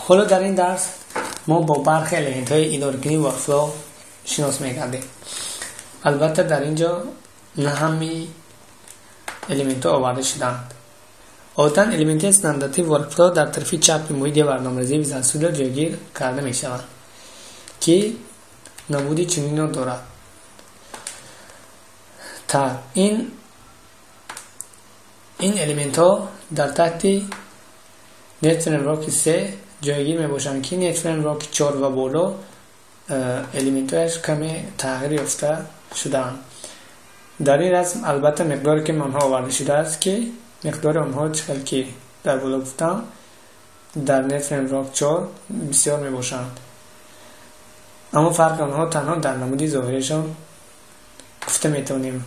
حالا در این درس ما با برخی الیمنت های اداره‌کنی ورکفلو شناس می‌گردیم. البته در اینجا نه همه الیمنت ها آورده شدند. عادتاً الیمنت استانداردی ورکفلو در طرف چپ محیط برنامه‌ریزی ویژوال استودیو جایگیر کرده می‌شوند که نمودی چنین را دارد. تا این الیمنت ها در تحت نت فریمورک 3 جایگیر میباشند که نت فریمورک 4 و بالا الیمنت هایش کمی تغییر یافته شدند. در این رسم البته مقداری که آنها آورده شده است که مقدار آنها چقدر که در بالا گفتم در نت فریمورک 4 بسیار میباشند، اما فرق آنها تنها در نمودی ظاهریشان گفته میتونیم.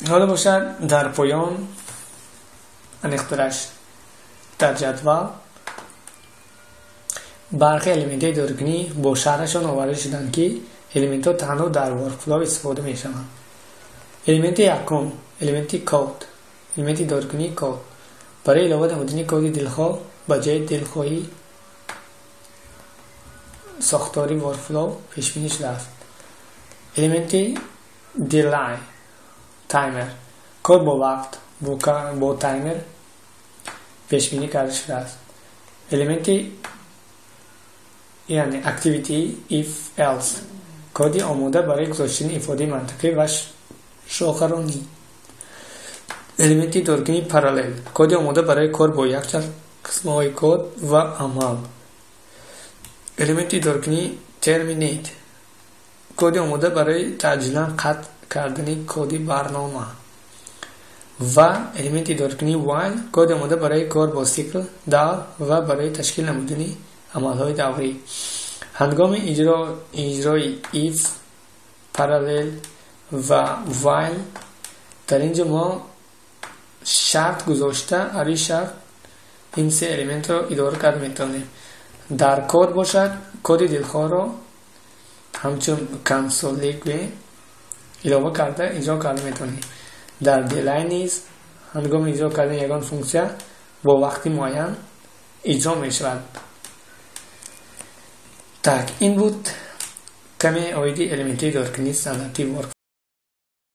حالا باشد در پایان انیخترش در جدول برخی الیمنت های اداره‌کنی با شرحشان آورده شدند که الیمنت ها تنها در ورکفلو استفاده می شوند. الیمنت یکم، الیمنت کد، الیمنت اداره‌کنی کد برای علاوه نمودن کد دلخواه به جای دلخواهی ساختاری ورکفلو پیش بینی شده است. الیمنت دیلای تایمر کد با وقت با تایمر پیش بینی کرده شده است. الیمنت یعنی اکتیویتی if else کدی آماده برای گذاشتن افاده منطقی و شاخرانی. الیمنت اداره‌کنی پارالیل کدی آماده برای کار با یکسر قسم‌های کد و عمل. الیمنت اداره‌کنی ترمینیت کدی آماده برای تعجیلاً قطع کردن کدی برنامه. و الیمنت اداره‌کنی while کد آماده برای کار با سیکل دور و برای تشکیل نمودن عملهای دوری. هنگام اجرای if parallel و while در اینجا ما شرط گذاشته هر شرط این سه الیمنت رو اداره کرده میتونیم. در کد باشد کد دلخواه رو همچون کنسولیگ علاوه کرده اجرا کرده میتونیم. در دیلای نیز هنگام اجرا کردن یگان فونکسیون با وقتی معین اجرا می شود. این بود کمی آیدی الیمنتی اداره‌کنی استانداردی ورک